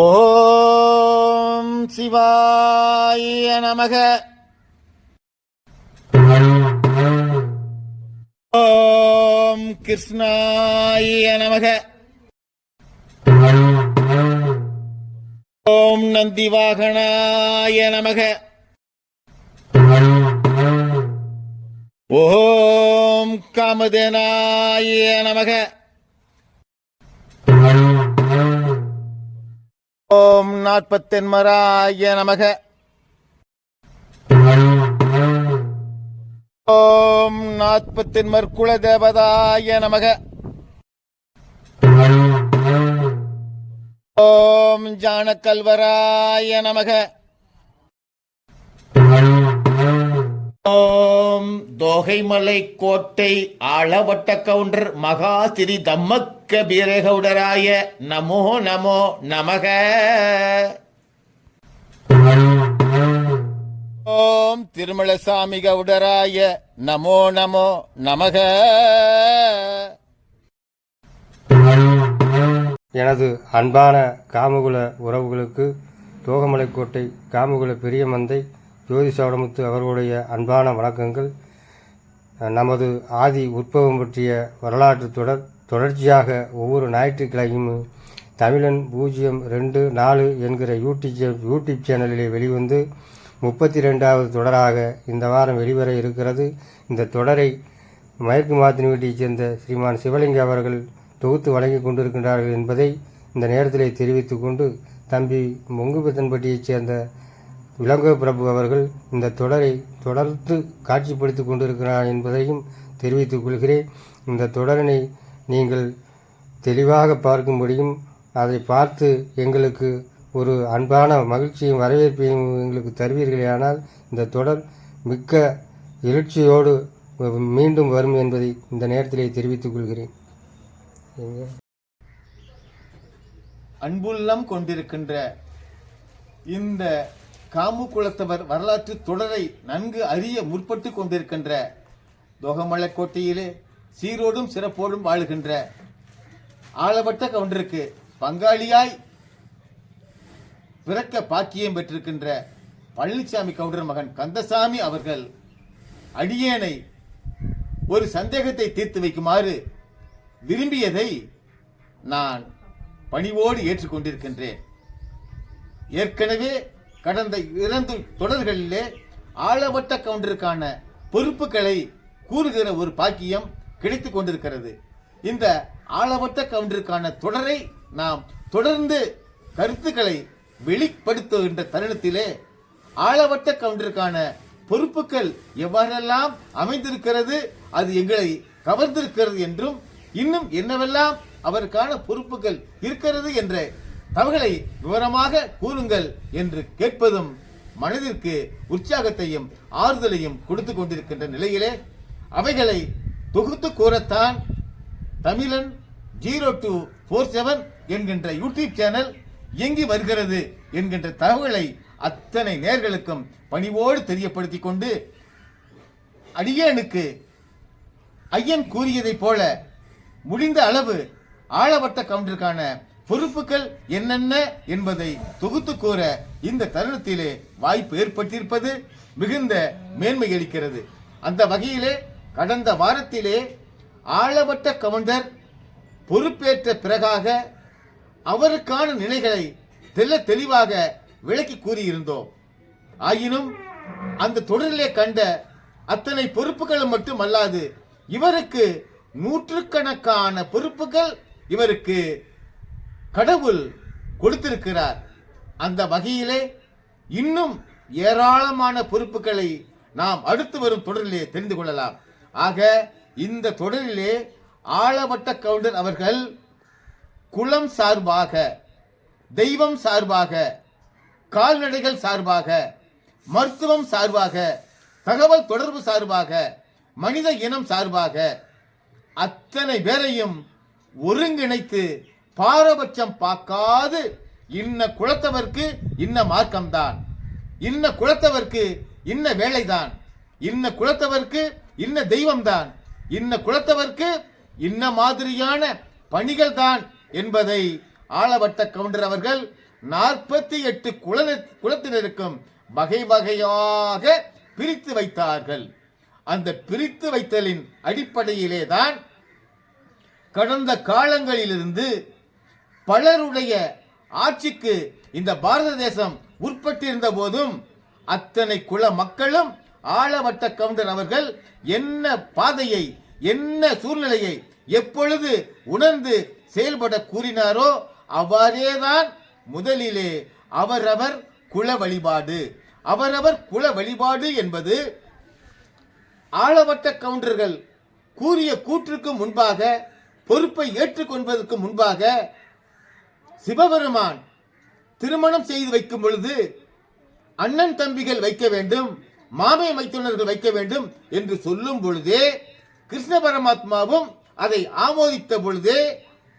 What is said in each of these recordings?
ஓம் சிவாய நமக. ஓம் கிருஷ்ணாய நமக. ஓம் நந்திவாகனாய நமக. ஓம் காமதேனாய நமக. ஓம் நாற்பத்தென்மராய நமக. ஓம் நாற்பத்தென்மர் குலதேவதாய நமக. ஓம் ஜானகல்வராய நமக. ஓம் தோகைமலை கோட்டை ஆளவட்ட கவுண்டர் மகா ஸ்ரீ தம்மக்க பீரகவுடராய நமோ நமோ நமக. ஓம் திருமலசாமி கவுடராய நமோ நமோ நமக. எனது அன்பான காமகுல உறவுகளுக்கு தோகமலைக்கோட்டை காமகுல பெரிய மந்தை ஜோதிசவடமுத்து அவர்களுடைய அன்பான வணக்கங்கள். நமது ஆதி உற்பவம் பற்றிய வரலாற்று தொடர்ச்சியாக ஒவ்வொரு ஞாயிற்றுக்கிழமையும் தமிழன் 024 என்கிற யூடியூப் சேனலிலே வெளிவந்து 32வது தொடராக இந்த வாரம் வெளிவர இருக்கிறது. இந்த தொடரை மயக்கு மாத்தினி வீட்டைச் சேர்ந்த ஸ்ரீமான் சிவலிங்க அவர்கள் தொகுத்து வழங்கி கொண்டிருக்கின்றார்கள் என்பதை இந்த நேரத்திலே தெரிவித்துக் கொண்டு, தம்பி மொங்குபத்தன்பட்டியைச் சேர்ந்த இளங்கோ பிரபு அவர்கள் இந்த தொடரை தொடர்ந்து காட்சிப்படுத்திக் கொண்டிருக்கிறார் என்பதையும் தெரிவித்துக் கொள்கிறேன். இந்த தொடரினை நீங்கள் தெளிவாக பார்க்கும்படியும் அதை பார்த்து எங்களுக்கு ஒரு அன்பான மகிழ்ச்சியும் வரவேற்பையும் எங்களுக்கு தருவீர்களேயானால் இந்த தொடர் மிக்க எழுச்சியோடு மீண்டும் வரும் என்பதை இந்த நேரத்திலே தெரிவித்துக் கொள்கிறேன். அன்புள்ளம் கொண்டிருக்கின்ற இந்த காமு குலத்தவர் வரலாற்று தொடரை நன்கு அறிய முற்பட்டு கொண்டிருக்கின்ற தோகமலைக்கோட்டையிலே சீரோடும் சிறப்போடும் வாழுகின்ற ஆளவட்ட கவுண்டருக்கு பங்காளியாய் பிறக்க பாக்கியம் பெற்றிருக்கின்ற பழனிசாமி கவுண்டர் மகன் கந்தசாமி அவர்கள் அடியேனை ஒரு சந்தேகத்தை தீர்த்து வைக்குமாறு விரும்பியதை நான் பணிவோடு ஏற்றுக்கொண்டிருக்கின்றேன். ஏற்கனவே கடந்த 2 தொடர்களிலே ஆளவட்ட கவுண்டருக்கான பொறுப்புகளை கூறுகிற ஒரு பாக்கியம் கிடைத்துக் கொண்டிருக்கிறது. இந்த ஆளவட்ட கவுண்டருக்கான தொடரை நாம் தொடர்ந்து கருத்துக்களை வெளிப்படுத்துகின்ற தருணத்திலே ஆளவட்ட கவுண்டருக்கான பொறுப்புகள் எவ்வாறெல்லாம் அமைந்திருக்கிறது, அது எங்களை கவர்ந்திருக்கிறது என்றும், இன்னும் என்னவெல்லாம் அவருக்கான பொறுப்புகள் இருக்கிறது என்ற தகவலை விவரமாக கூறுங்கள் என்று கேட்பதும் மனதிற்கு உற்சாகத்தையும் ஆறுதலையும் கொடுத்து கொண்டிருக்கின்ற நிலையிலே அவைகளை தொகுத்து கூறத்தான் தமிழன் 0247 என்கின்ற யூடியூப் சேனல் இயங்கி வருகிறது என்கின்ற தகவலை அத்தனை நேர்களுக்கும் பணிவோடு தெரியப்படுத்திக் கொண்டு, அடியேனுக்கு ஐயன் கூறியதை போல முடிந்த அளவு ஆளவட்ட கவுண்டருக்கான பொறுப்புகள் என்னென்ன என்பதை தொகுத்து கூற இந்த தருணத்திலே வாய்ப்பு ஏற்பட்டிருப்பது மிகுந்த மேன்மை அளிக்கிறது. அந்த வகையிலே கடந்த வாரத்திலே ஆளவட்ட கவுண்டர் பொறுப்பேற்ற பிறகாக அவருக்கான நிலைகளை தெளிவாக விளக்கி கூறியிருந்தோம். ஆயினும் அந்த தொடரிலே கண்ட அத்தனை பொறுப்புகளும் மட்டுமல்லாது இவருக்கு நூற்றுக்கணக்கான பொறுப்புகள் இவருக்கு கடவுள் கொடுத்திருக்கிறார். அந்த வகையிலே இன்னும் ஏராளமான பொறுப்புகளை நாம் அடுத்து வரும் தொடரிலே தெரிந்து கொள்ளலாம். ஆக இந்த தொடரிலே ஆளவட்ட கவுண்டர் அவர்கள் குலம் சார்பாக, தெய்வம் சார்பாக, கால்நடைகள் சார்பாக, மருத்துவம் சார்பாக, தகவல் தொடர்பு சார்பாக, மனித இனம் சார்பாக அத்தனை பேரையும் ஒருங்கிணைத்து பாரபட்சம் பார்க்காது இன்ன குலத்தவர்க்கு இன்ன மார்க்கம்தான், இன்ன குலத்தவர்க்கு இன்ன வேலைதான், இன்ன குலத்தவர்க்கு இன்ன தெய்வம்தான், இன்ன குலத்தவர்க்கு இன்ன மாதிரியான பணிகள் தான் என்பதை ஆளவட்ட கவுண்டர் அவர்கள் 48 குலத்தினருக்கும் வகை வகையாக பிரித்து வைத்தார்கள். அந்த பிரித்து வைத்தலின் அடிப்படையிலே தான் கடந்த காலங்களிலிருந்து பலருடைய ஆட்சிக்கு இந்த பாரத தேசம் உட்பட்டிருந்த போதும் அத்தனை குல மக்களும் ஆளவட்ட கவுண்டர் அவர்கள் என்ன பாதையை, என்ன சூழ்நிலையை எப்பொழுது உணர்ந்து செயல்பட கூறினாரோ அவ்வாறேதான் முதலிலே அவரவர் குல வழிபாடு. அவரவர் குல வழிபாடு என்பது ஆளவட்ட கவுண்டர்கள் கூறிய கூற்றுக்கு முன்பாக, பொறுப்பை ஏற்றுக்கொள்வதற்கு முன்பாக சிவபெருமான் திருமணம் செய்து வைக்கும் பொழுது அண்ணன் தம்பிகள் வைக்க வேண்டும், மாமே மைத்துனர்கள் வைக்க வேண்டும் என்று சொல்லும் பொழுதே, கிருஷ்ண பரமாத்மாவும் அதை ஆமோதித்த பொழுதே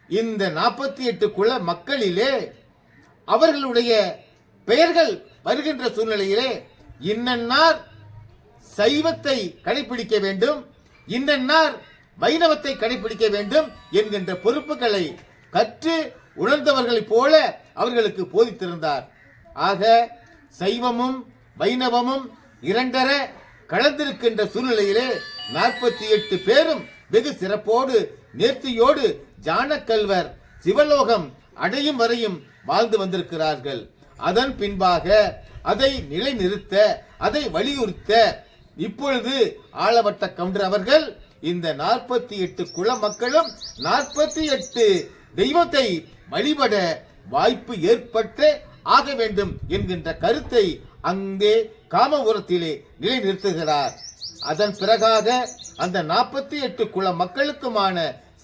இந்த 48 குல மக்களிலே அவர்களுடைய பெயர்கள் வருகின்ற சூழ்நிலையிலே இன்னன்னார் சைவத்தை கடைபிடிக்க வேண்டும், இன்னன்னார் வைணவத்தை கடைபிடிக்க வேண்டும் என்கின்ற பொறுப்புகளை கற்று உணர்ந்தவர்களைப் போல அவர்களுக்கு போதித்திருந்தார். ஆக சைவமும் வைணவமும் இரண்டர கலந்திருக்கின்ற சூழ்நிலையிலே 48 பேரும் வெகு சிறப்போடு நேர்த்தியோடு ஜானக்கல்வர் சிவலோகம் அடையும் வரையும் வாழ்ந்து வந்திருக்கிறார்கள். அதன் பின்பாக அதை நிலைநிறுத்த, அதை வலியுறுத்த இப்பொழுது ஆளவட்ட கவுண்டர் அவர்கள் இந்த 48 குல மக்களும் 48 தெய்வத்தை வழிபட வாய்ப்பு ஏற்பட்டு ஆக வேண்டும் என்கின்ற கருத்தை அங்கே காமபுரத்திலே நிலைநிறுத்துகிறார். அதன் பிறகாக அந்த 48 குல மக்களுக்குமான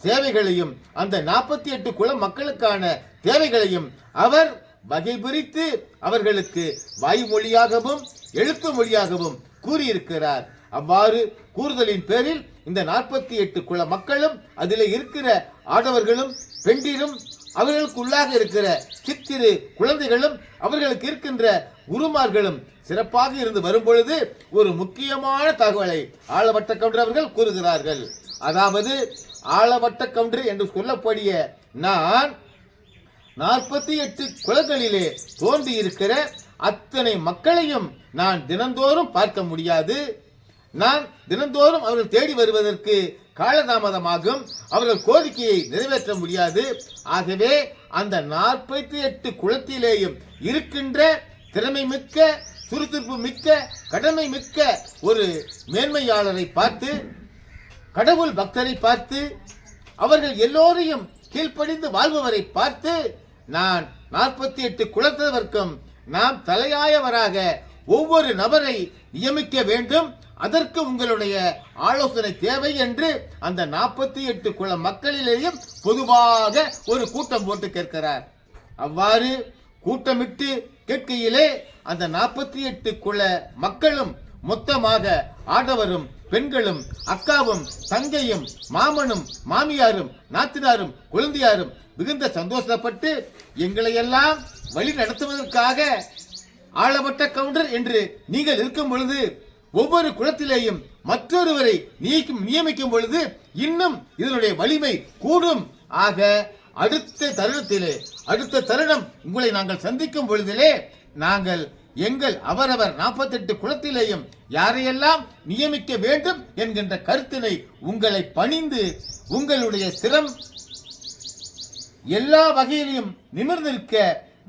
சேவைகளையும், அந்த 48 குல மக்களுக்கான தேவைகளையும் அவர் வகை பிரித்து அவர்களுக்கு வாய்மொழியாகவும் எழுத்து மொழியாகவும் கூறியிருக்கிறார். அவ்வாறு கூறுதலின் பேரில் இந்த 48 குல மக்களும் அதில் இருக்கிற ஆடவர்களும் பெண்டிரும் அவர்களுக்குள்ளாக இருக்கிற சித்திரு குழந்தைகளும் அவர்களுக்கு இருக்கின்ற குருமார்களும் சிறப்பாக இருந்து வரும் பொழுது ஒரு முக்கியமான தகவலை ஆளவட்ட கவுண்டர் அவர்கள் கூறுகிறார்கள். அதாவது ஆளவட்ட கவுண்டர் என்று சொல்லக்கூடிய நான் 48 குலங்களிலே தோன்றி இருக்கிற அத்தனை மக்களையும் நான் தினந்தோறும் பார்க்க முடியாது. நான் தினந்தோறும் அவர்கள் தேடி வருவதற்கு காலதாமதமாகும், அவர்கள் கோரிக்கையை நிறைவேற்ற முடியாது. ஆகவே அந்த 48 குலத்திலேயும் இருக்கின்ற திறமை மிக்க, சுறுசுறுப்பு மிக்க, கடமை மிக்க ஒரு மேன்மையாளரை பார்த்து, கடவுள் பக்தரை பார்த்து, அவர்கள் எல்லோரையும் கீழ்ப்படிந்து வாழ்பவரை பார்த்து நான் 48 குலத்தவர்க்கும் நாம் தலையாயவராக ஒவ்வொரு நபரை நியமிக்க வேண்டும், அதற்கு உங்களுடைய ஆலோசனை தேவை என்று அந்த 48 குல மக்களிலேயும் பொதுவாக ஒரு கூட்டம் போட்டு கேட்கிறார். அவ்வாறு கூட்டமிட்டு கேட்கையிலே அந்த 48 குல மக்களும் மொத்தமாக ஆடவரும் பெண்களும் அக்காவும் தங்கையும் மாமனும் மாமியாரும் நாத்தினாரும் குழந்தையாரும் மிகுந்த சந்தோஷப்பட்டு எங்களை எல்லாம் வழி நடத்துவதற்காக ஆளவட்ட கவுண்டர் என்று நீங்கள் இருக்கும் பொழுது ஒவ்வொரு குலத்திலேயும் மற்றொருவரை நியமிக்கும் பொழுது இன்னும் இதனுடைய வலிமை கூடும். ஆக அடுத்த தருணம் உங்களை நாங்கள் சந்திக்கும் பொழுதிலே நாங்கள் எங்கள் அவரவர் 48 குலத்திலேயும் யாரையெல்லாம் நியமிக்க வேண்டும் என்கின்ற கருத்தினை உங்களை பணிந்து உங்களுடைய சிரம் எல்லா வகையிலும் நிமிர்ந்திருக்க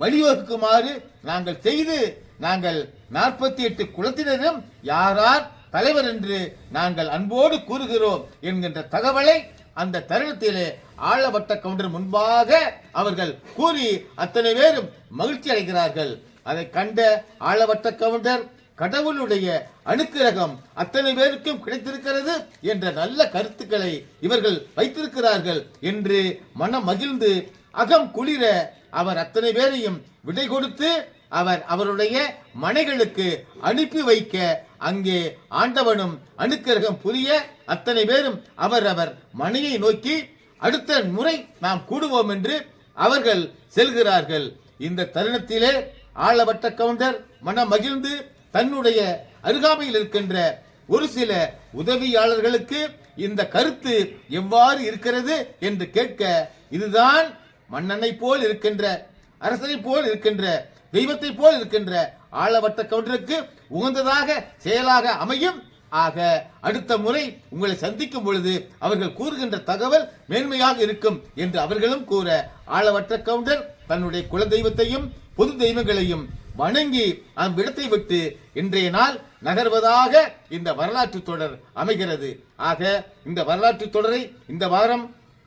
வழிவகுக்குமாறு நாங்கள் செய்து, நாங்கள் 48 குலத்தினரும் யாரார் தலைவர் என்று நாங்கள் அன்போடு கூறுகிறோம் என்கின்ற தகவலை அந்த தருணத்திலே ஆளவட்ட கவுண்டர் முன்பாக அவர்கள் கூறி அத்தனை பேரும் மகிழ்ச்சி அடைகிறார்கள். அதை கண்ட ஆளவட்ட கவுண்டர் கடவுளுடைய அனுக்கிரகம் அத்தனை பேருக்கும் கிடைத்திருக்கிறது என்ற நல்ல கருத்துக்களை இவர்கள் வைத்திருக்கிறார்கள் என்று மனம் மகிழ்ந்து அகம் குளிர அவர் அத்தனை பேரையும் விடை கொடுத்து அவருடைய மனைகளுக்கு அனுப்பி வைக்க அங்கே ஆண்டவனும் அனுக்கிரகம் புரிய அத்தனை பேரும் அவர் மனையை நோக்கி அடுத்த முறை நாம் கூடுவோம் என்று அவர்கள் செல்கிறார்கள். இந்த தருணத்திலே ஆளவட்ட கவுண்டர் மனம் மகிழ்ந்து தன்னுடைய அருகாமையில் இருக்கின்ற ஒரு சில உதவியாளர்களுக்கு இந்த கருத்து எவ்வாறு இருக்கிறது என்று கேட்க, இதுதான் மன்னனை போல் இருக்கின்ற, அரசனை போல் இருக்கின்ற, தெய்வத்தை போல் இருக்கின்ற ஆளவட்ட கவுண்டருக்கு உகந்ததாக செயலாக அமையும். ஆக அடுத்த முறை உங்களை சந்திக்கும் பொழுது அவர்கள் கூறுகின்ற தகவல் மேன்மையாக இருக்கும் என்று அவர்களும் கூற, ஆளவட்ட கவுண்டர் தன்னுடைய குல தெய்வத்தையும் பொது தெய்வங்களையும் வணங்கி அந்த இடத்தை விட்டு இன்றைய நாள் நகர்வதாக இந்த வரலாற்று தொடர் அமைகிறது. ஆக இந்த வரலாற்று தொடரை இந்த வாரம்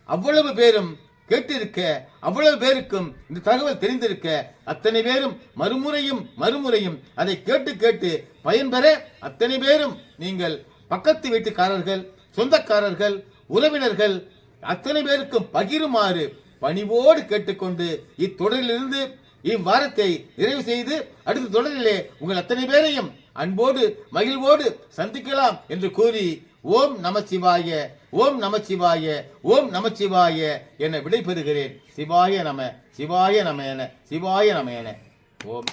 அவ்வளவு பேரும் கேட்டிருக்க, அவ்வளவு பேருக்கும் இந்த தகவல் தெரிந்திருக்க, அத்தனை பேரும் மறுமுறையும் அதை கேட்டு கேட்டு பயன்பெற அத்தனை பேரும் நீங்கள் பக்கத்து வீட்டுக்காரர்கள், சொந்தக்காரர்கள், உறவினர்கள் அத்தனை பேருக்கும் பகிருமாறு பணிவோடு கேட்டுக்கொண்டு இத்தொடரிலிருந்து இவ்வாரத்தை நிறைவு செய்து அடுத்த தொடரிலே உங்கள் அத்தனை பேரையும் அன்போடு மகிழ்வோடு சந்திக்கலாம் என்று கூறி ஓம் நமசிவாய, ஓம் நமசிவாய, ஓம் நமசிவாய என விடைபெறுகிறேன். சிவாய நம, சிவாய நம என, சிவாய நம என. ஓம்.